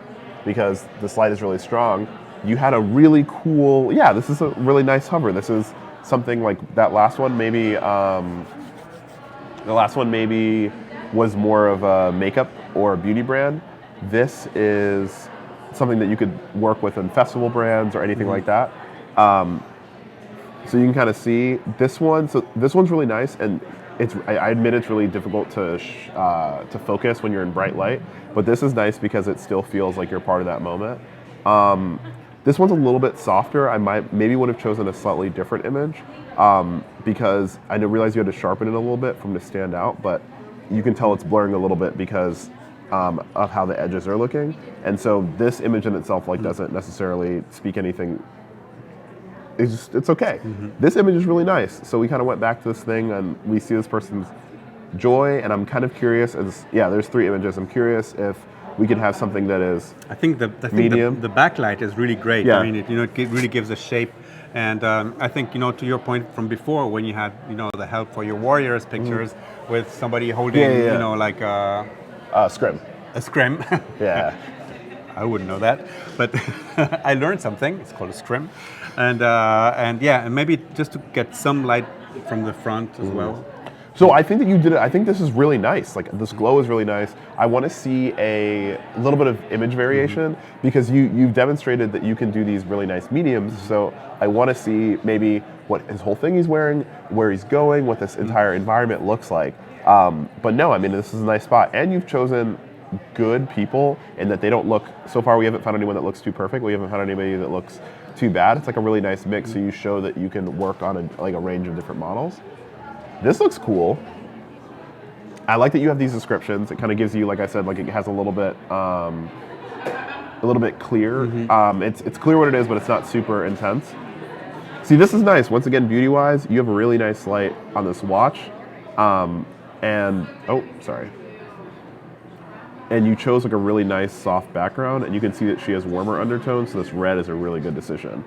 because this light is really strong. You had a really cool, this is a really nice hover. This is something like that last one, maybe, the last one maybe was more of a makeup or a beauty brand. This is something that you could work with in festival brands or anything like that. So you can kind of see this one. So this one's really nice, and I admit it's really difficult to focus when you're in bright light, but this is nice because it still feels like you're part of that moment. This one's a little bit softer. I maybe would have chosen a slightly different image because I realized you had to sharpen it a little bit for them to stand out, but you can tell it's blurring a little bit because of how the edges are looking. And so this image in itself doesn't necessarily speak anything. It's okay. This image is really nice. So we kind of went back to this thing and we see this person's joy, and I'm kind of curious there's 3 images. I'm curious if we could have something that is medium. The backlight is really great. Yeah. I mean, it really gives a shape. And I think, to your point from before, when you had, the help for your Warriors pictures with somebody holding, like Scrim. a scrim. Yeah. I wouldn't know that, but I learned something. It's called a scrim. And maybe just to get some light from the front as well. So I think that you did it. I think this is really nice. Like, this glow is really nice. I want to see a little bit of image variation because you've demonstrated that you can do these really nice mediums. So I want to see maybe what his whole thing he's wearing, where he's going, what this entire environment looks like. But no, I mean, this is a nice spot. And you've chosen good people in that they don't look, so far we haven't found anyone that looks too perfect. We haven't found anybody that looks too bad. It's like a really nice mix. So you show that you can work on a range of different models. This looks cool. I like that you have these descriptions. It kind of gives you, like I said, like it has a little bit clear. It's clear what it is, but it's not super intense. See, this is nice. Once again, beauty-wise, you have a really nice light on this watch. And you chose like a really nice soft background, and you can see that she has warmer undertones, so this red is a really good decision.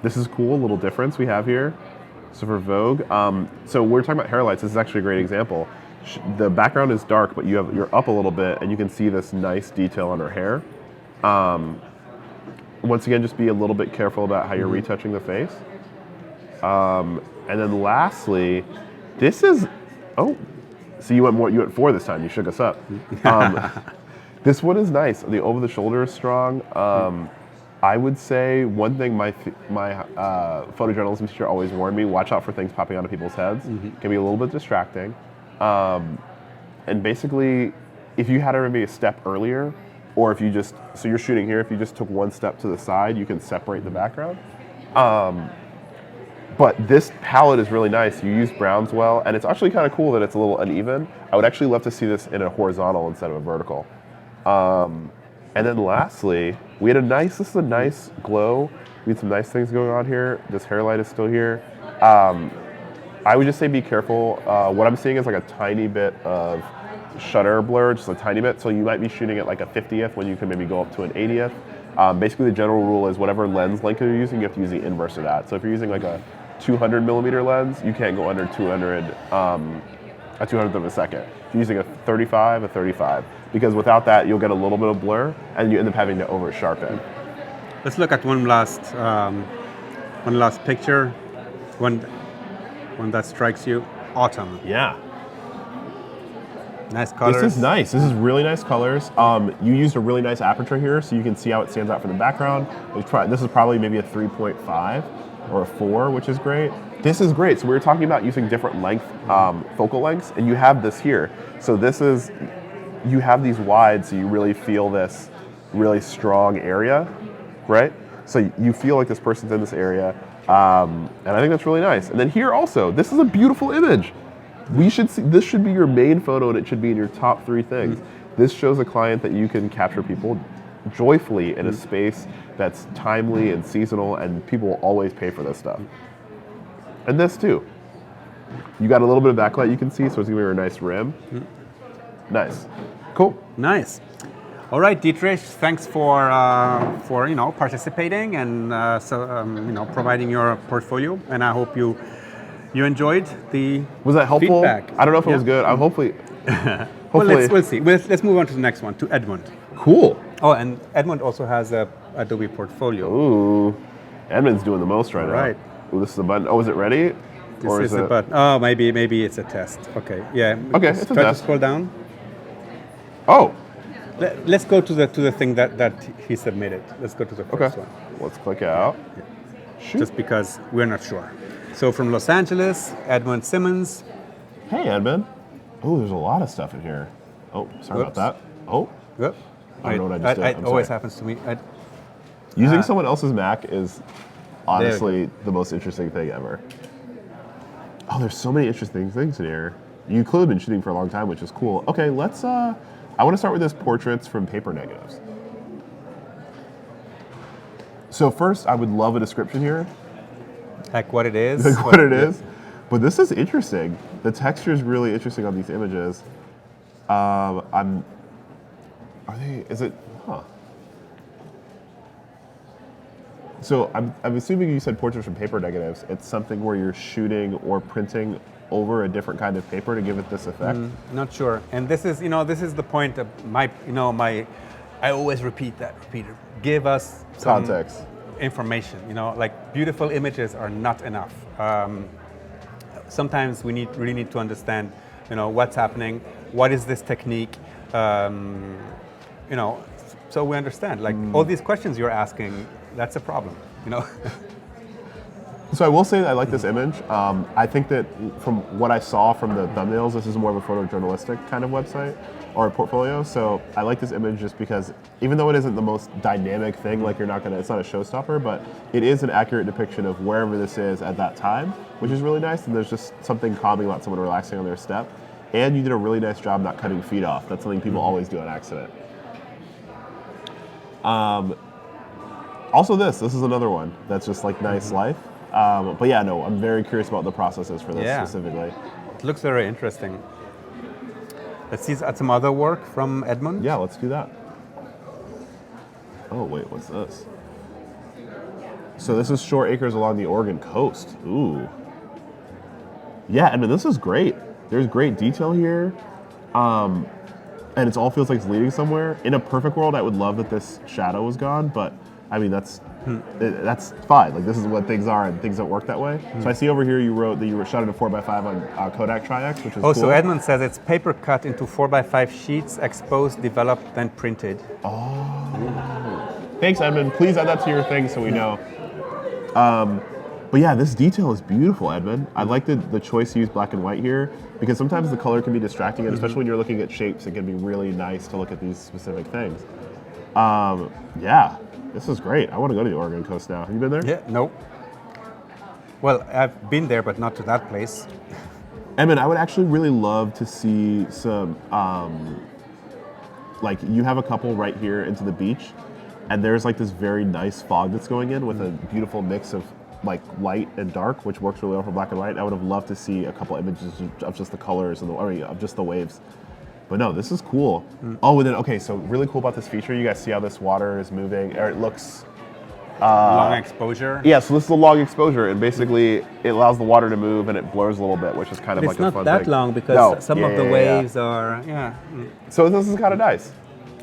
This is cool, a little difference we have here. So for Vogue, so we're talking about hair lights. This is actually a great example. The background is dark, but you're up a little bit, and you can see this nice detail on her hair. Once again, just be a little bit careful about how you're retouching the face. And then lastly, this is, so you went 4 this time. You shook us up. This one is nice. The over the shoulder is strong. I would say one thing my photojournalism teacher always warned me: watch out for things popping out of people's heads. It can be a little bit distracting. And basically, if you had her maybe a step earlier, or if you just, so you're shooting here, if you just took 1 step to the side, you can separate the background. But this palette is really nice. You use browns well, and it's actually kind of cool that it's a little uneven. I would actually love to see this in a horizontal instead of a vertical. And then lastly, this is a nice glow. We had some nice things going on here. This hair light is still here. I would just say be careful. What I'm seeing is like a tiny bit of shutter blur, just a tiny bit. So you might be shooting at like a 50th when you can maybe go up to an 80th. Basically the general rule is whatever lens length you're using, you have to use the inverse of that. So if you're using like a 200 millimeter lens, you can't go under 200 a 200th of a second. If you're using a 35, a 35. Because without that, you'll get a little bit of blur, and you end up having to over sharpen. Let's look at one last picture, one that strikes you. Autumn. Yeah. Nice colors. This is nice. This is really nice colors. You used a really nice aperture here, so you can see how it stands out from the background. This is probably maybe a 3.5 or a 4, which is great. This is great. So we were talking about using different length, focal lengths, and you have this here. So you have these wide, so you really feel this really strong area, right? So you feel like this person's in this area, and I think that's really nice. And then here also, this is a beautiful image. This should be your main photo, and it should be in your top 3 things. This shows a client that you can capture people joyfully in a space that's timely and seasonal, and people will always pay for this stuff. And this too. You got a little bit of backlight you can see, so it's gonna be a nice rim. Nice. Cool. Nice. All right, Dietrich, thanks for participating and providing your portfolio, and I hope you enjoyed the Was that helpful? feedback. I don't know if it was good. I'm hopefully. Well, we'll see. Let's move on to the next one, to Edmund. Cool. Oh, and Edmund also has a Adobe portfolio. Ooh, Edmund's doing the most right now. Right. Ooh, this is a button. Oh, is it ready? This is a button. Oh, maybe it's a test. Okay, yeah. Okay, it's a Try test. to scroll down. Oh, Let's go to the thing that he submitted. Let's go to the first okay. one. Let's click out. Shoot. Just because we're not sure. So from Los Angeles, Edmund Simmons. Hey, Edmund. Oh, there's a lot of stuff in here. Oh, sorry Whoops. about that. Oh, Yep. I don't know what I just did. It I'm always sorry. happens to me. Using someone else's Mac is honestly the most interesting thing ever. Oh, there's so many interesting things in here. You could have been shooting for a long time, which is cool. Okay, let's, I want to start with this portraits from paper negatives. So first, I would love a description here. Like what it is. Like what it is. But this is interesting. The texture is really interesting on these images. So I'm assuming you said portraits from paper negatives. It's something where you're shooting or printing over a different kind of paper to give it this effect. Not sure. And this is the point of my. I always repeat it. Give us some Context. information. Like beautiful images are not enough. Sometimes we really need to understand, what's happening. What is this technique? So we understand. Like all these questions you're asking, that's a problem. So I will say that I like this image. I think that from what I saw from the thumbnails, this is more of a photojournalistic kind of website or portfolio. So I like this image just because even though it isn't the most dynamic thing, like it's not a showstopper, but it is an accurate depiction of wherever this is at that time, which is really nice. And there's just something calming about someone relaxing on their step. And you did a really nice job not cutting feet off. That's something people always do on accident. Also this is another one that's just like nice life. But yeah, no, I'm very curious about the processes for this specifically. It looks very interesting. Let's see some other work from Edmund. Yeah, let's do that. Oh, wait, what's this? So this is short acres along the Oregon coast. Ooh. Yeah, I mean, this is great. There's great detail here. And it all feels like it's leading somewhere. In a perfect world, I would love that this shadow was gone, but I mean, that's fine. Like, this is what things are, and things don't work that way. So I see over here you wrote that you shot it a 4x5 on Kodak Tri-X, which is cool. So Edmund says it's paper cut into 4x5 sheets, exposed, developed, then printed. Oh. Thanks, Edmund. Please add that to your thing so we know. But yeah, this detail is beautiful, Edmund. I like the choice to use black and white here, because sometimes the color can be distracting, and especially when you're looking at shapes, it can be really nice to look at these specific things. Yeah. This is great. I want to go to the Oregon coast now. Have you been there? Yeah, nope. Well, I've been there, but not to that place. Edmund, I would actually really love to see some, like you have a couple right here into the beach, and there's like this very nice fog that's going in with a beautiful mix of like light and dark, which works really well for black and white. I would have loved to see a couple images of just the colors and of just the waves. But no, this is cool. Oh, and then, okay, so really cool about this feature, you guys see how this water is moving, or it looks long exposure. Yeah, so this is a long exposure, and basically it allows the water to move and it blurs a little bit, which is kind of But like it's a fun not that thing. long because No. some of the waves are, yeah. So this is kind of nice.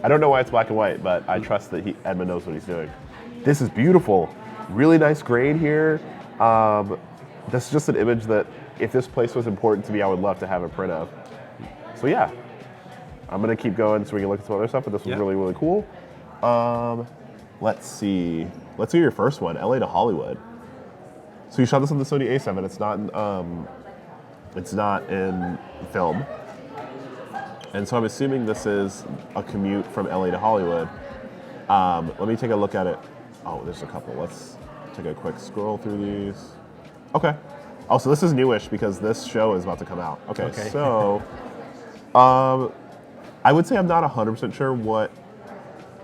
I don't know why it's black and white, but I trust that Edmund knows what he's doing. This is beautiful. Really nice grain here. This is just an image that if this place was important to me, I would love to have a print of. So yeah, I'm gonna keep going so we can look at some other stuff, but this was really, really cool. Let's see. Let's do your first one, LA to Hollywood. So you shot this on the Sony A7. It's not in film. And so I'm assuming this is a commute from LA to Hollywood. Let me take a look at it. Oh, there's a couple. Let's take a quick scroll through these. Okay. Oh, so this is newish because this show is about to come out. Okay. So I would say I'm not 100% sure what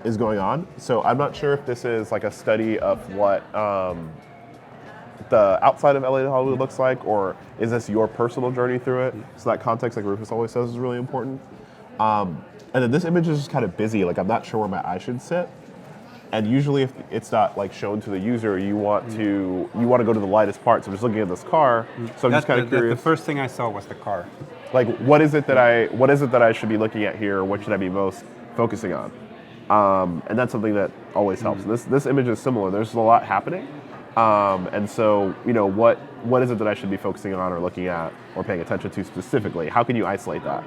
is going on. So I'm not sure if this is like a study of what the outside of LA to Hollywood looks like, or is this your personal journey through it? So that context, like Rufus always says, is really important. And then this image is just kind of busy. Like I'm not sure where my eye should sit. And usually, if it's not like shown to the user, you want to go to the lightest part. So I'm just looking at this car. So I'm just kind of curious. The first thing I saw was the car. Like, what is it that I should be looking at here? What should I be most focusing on? And that's something that always helps. This image is similar. There's a lot happening, and so what is it that I should be focusing on or looking at or paying attention to specifically? How can you isolate that?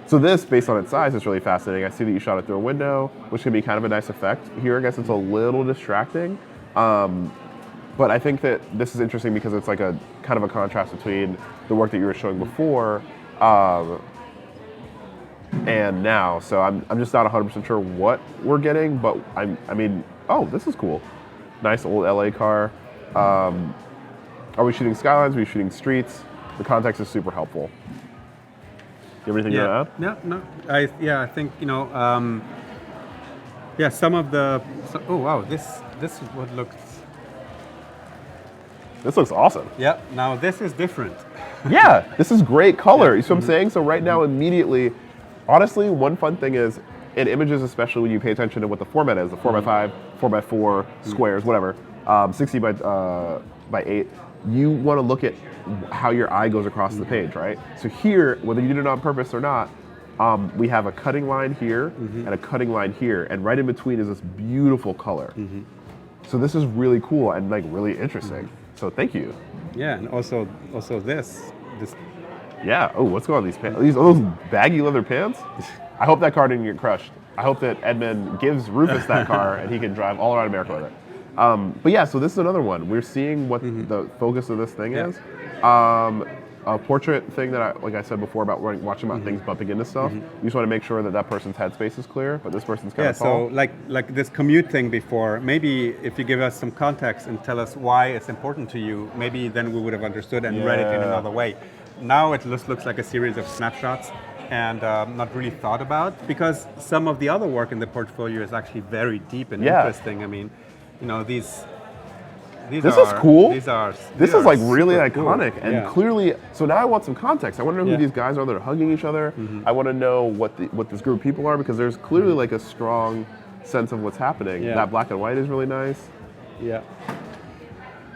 So this, based on its size, is really fascinating. I see that you shot it through a window, which can be kind of a nice effect. Here, I guess it's a little distracting, but I think that this is interesting because it's like a kind of a contrast between the work that you were showing before and now. So I'm just not 100% sure what we're getting, but I mean, oh, this is cool. Nice old LA car. Are we shooting skylines? Are we shooting streets? The context is super helpful. You have anything to add? No. I think some of the. Oh wow, this is what looks. This looks awesome. Yeah. Now this is different. Yeah, this is great color. You see what I'm saying? So right now, immediately, honestly, one fun thing is in images, especially when you pay attention to what the format is, the 4x5, 4x4, squares, whatever, 60 by 8, you want to look at how your eye goes across the page, right? So here, whether you did it on purpose or not, we have a cutting line here and a cutting line here, and right in between is this beautiful color. So this is really cool and like really interesting. So thank you. Yeah, and also this. Yeah. Oh, what's going on with these pants? Are those baggy leather pants? I hope that car didn't get crushed. I hope that Edmund gives Rufus that car and he can drive all around America with it. But yeah, so this is another one. We're seeing what the focus of this thing is. A portrait thing that like I said before about watching about things bumping into stuff. You just want to make sure that that person's headspace is clear, but this person's kind of tall. So like this commute thing before, maybe if you give us some context and tell us why it's important to you, maybe then we would have understood and read it in another way. Now it just looks like a series of snapshots and not really thought about, because some of the other work in the portfolio is actually very deep and interesting. I mean, these this is cool. This is like really iconic cool. and clearly. So now I want some context. I want to know who these guys are that are hugging each other. I want to know what this group of people are, because there's clearly like a strong sense of what's happening. That black and white is really nice. Yeah.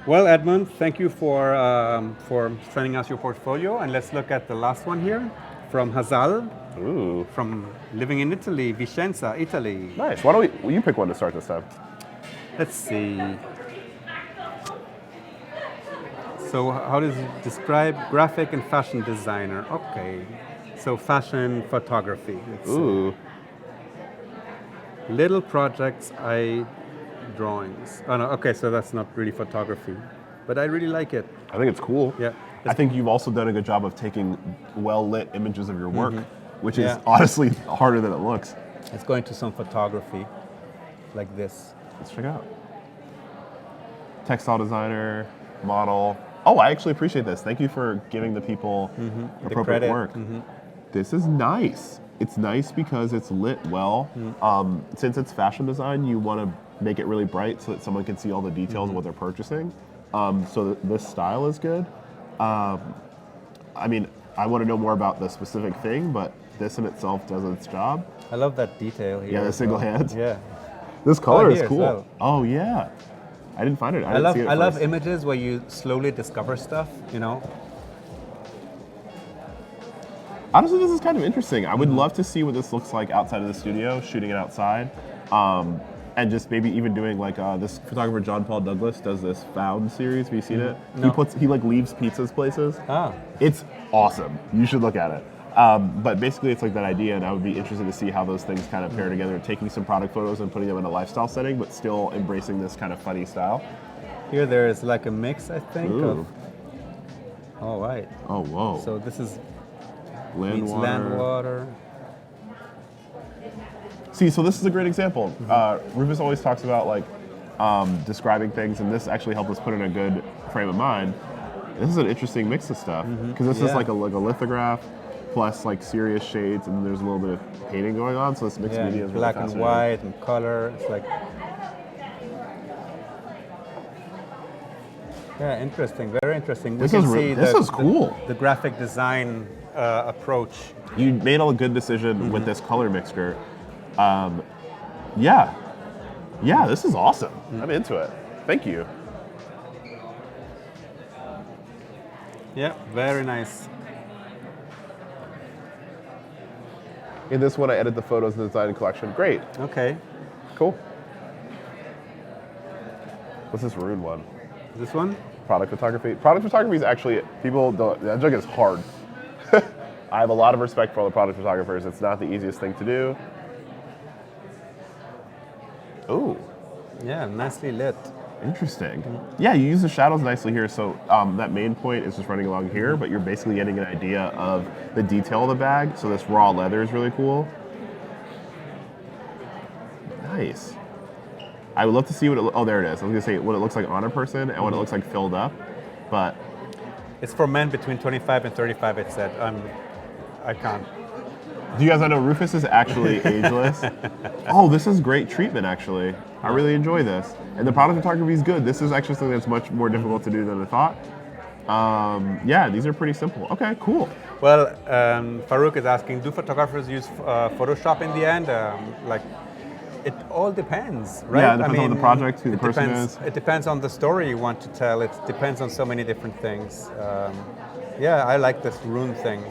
Well, Edmund, thank you for sending us your portfolio, and let's look at the last one here from Hazal. Ooh. From living in Italy, Vicenza, Italy. Nice. Why don't you pick one to start this time? Let's see. So how does it describe graphic and fashion designer? Okay. So fashion photography. Ooh. Little projects, drawings. Oh no, okay, so that's not really photography. But I really like it. I think it's cool. Yeah. I think you've also done a good job of taking well-lit images of your work, which is honestly harder than it looks. It's going to some photography like this. Let's check it out. Textile designer, model. Oh, I actually appreciate this. Thank you for giving the people appropriate work. This is nice. It's nice because it's lit well. Since it's fashion design, you want to make it really bright so that someone can see all the details of what they're purchasing. So this style is good. I mean, I want to know more about the specific thing, but this in itself does its job. I love that detail here. Yeah, the single hands. Yeah. This color is here as cool. well. Oh yeah, I didn't find it. I didn't see it love first. images where you slowly discover stuff. You know. Honestly, this is kind of interesting. I would love to see what this looks like outside of the studio, shooting it outside, and just maybe even doing like this photographer John Paul Douglas does this Found series. Have you seen it? No. He like leaves pizzas places. Ah. It's awesome. You should look at it. But basically, it's like that idea, and I would be interested to see how those things kind of pair together, taking some product photos and putting them in a lifestyle setting, but still embracing this kind of funny style. Here there is like a mix, I think. Ooh. Of. Oh right. Oh whoa! So this is land meets water. land water. See, so this is a great example. Rufus always talks about like describing things, and this actually helped us put in a good frame of mind. This is an interesting mix of stuff because this is like a lithograph plus like serious shades, and there's a little bit of painting going on. So this mixed Yeah, media is really black and fascinating. white and color. It's like. Yeah, interesting. Very interesting. This we is can re- see this is cool. The graphic design approach. You made a good decision with this color mixture. Yeah, this is awesome. I'm into it. Thank you. Yeah, very nice. In this one, I edit the photos in the design collection. Great. Okay. Cool. What's this Rune one? This one? Product photography. Product photography is actually, people don't, that joke is hard. I have a lot of respect for all the product photographers. It's not the easiest thing to do. Ooh, Yeah, nicely lit. interesting. Yeah, you use the shadows nicely here. So that main point is just running along here, but you're basically getting an idea of the detail of the bag. So this raw leather is really cool. Nice. I would love to see what it, oh, there it is. I was gonna say what it looks like on a person and what it looks like filled up, but It's for men between 25 and 35, it said. I can't. do you guys know Rufus is actually ageless? Oh, this is great treatment, actually. I really enjoy this. And the product photography is good. This is actually something that's much more difficult to do than I thought. Yeah, these are pretty simple. Okay, cool. Well, Farouk is asking, do photographers use Photoshop in the end? It all depends, right? Yeah, it depends on the project, who the person is. It depends on the story you want to tell. It depends on so many different things. Yeah, I like this rune thing.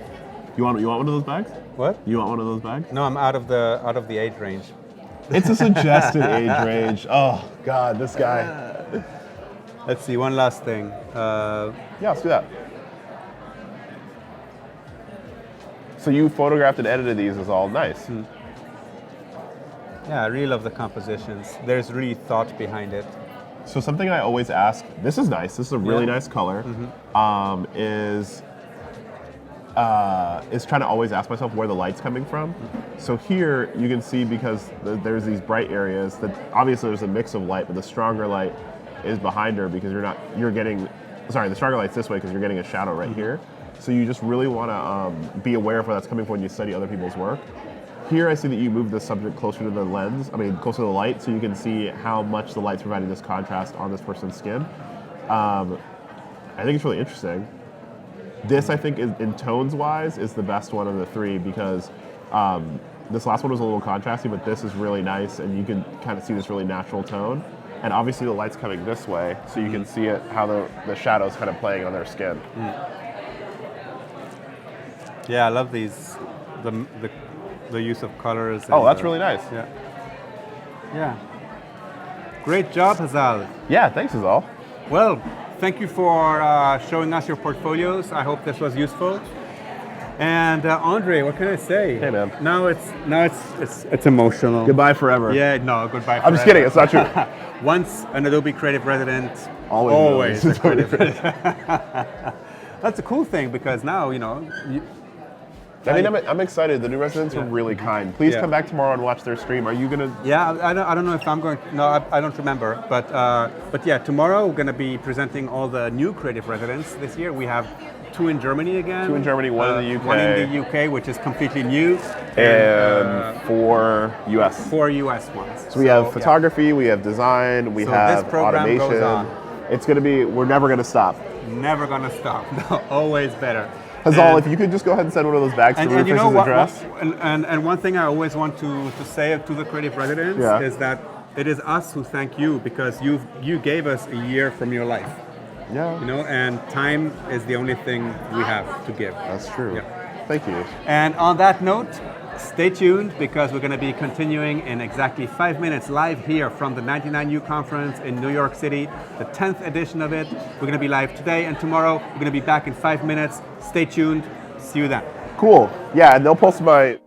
You want one of those bags? What? You want one of those bags? No, I'm out of the age range. It's a suggested age range. Oh, God, this guy. Let's see, one last thing. Yeah, let's do that. So you photographed and edited these is all nice. Yeah, I really love the compositions. There's really thought behind it. So something I always ask, this is nice, this is a really nice color, is trying to always ask myself where the light's coming from. So here you can see, because there's these bright areas, that obviously there's a mix of light, but the stronger light is behind her because the stronger light's this way because you're getting a shadow right here. So you just really want to be aware of where that's coming from when you study other people's work. Here I see that you move the subject closer to the lens, closer to the light, so you can see how much the light's providing this contrast on this person's skin. I think it's really interesting. This, I think, in tones-wise, is the best one of the three because this last one was a little contrasty, but this is really nice, and you can kind of see this really natural tone. And obviously the light's coming this way, so you can see it how the shadow's kind of playing on their skin. Yeah, I love these, the use of colors. Oh, that's really nice. Yeah. Yeah. Great job, Hazal. Yeah, thanks, Hazal. Well, thank you for showing us your portfolios. I hope this was useful. And Aundre, what can I say? Hey, man. Now it's emotional. Goodbye forever. Yeah, no, goodbye. I'm just kidding. It's not true. Once an Adobe Creative resident, Always a creative resident. That's a cool thing because now I'm excited. The new residents are really kind. Please come back tomorrow and watch their stream. Are you gonna? Yeah, I don't know if I'm going. No, I don't remember. But yeah, tomorrow we're going to be presenting all the new creative residents this year. We have 2 in Germany again. 2 in Germany, 1 in the UK. 1 in the UK, which is completely new. And 4 US. 4 US ones. So we have photography, we have design, we have this program automation. goes on. It's gonna be. We're never gonna stop. Never going to stop. No, always better. Hazal, if you could just go ahead and send one of those bags to Rufus's address. And one thing I always want to say to the creative residents is that it is us who thank you because you gave us a year from your life. Yeah. You know, and time is the only thing we have to give. That's true. Yeah. Thank you. And on that note, stay tuned because we're going to be continuing in exactly 5 minutes live here from the 99U conference in New York City, the 10th edition of it. We're going to be live today and tomorrow. We're going to be back in 5 minutes. Stay tuned. See you then. Cool. Yeah, and they'll post my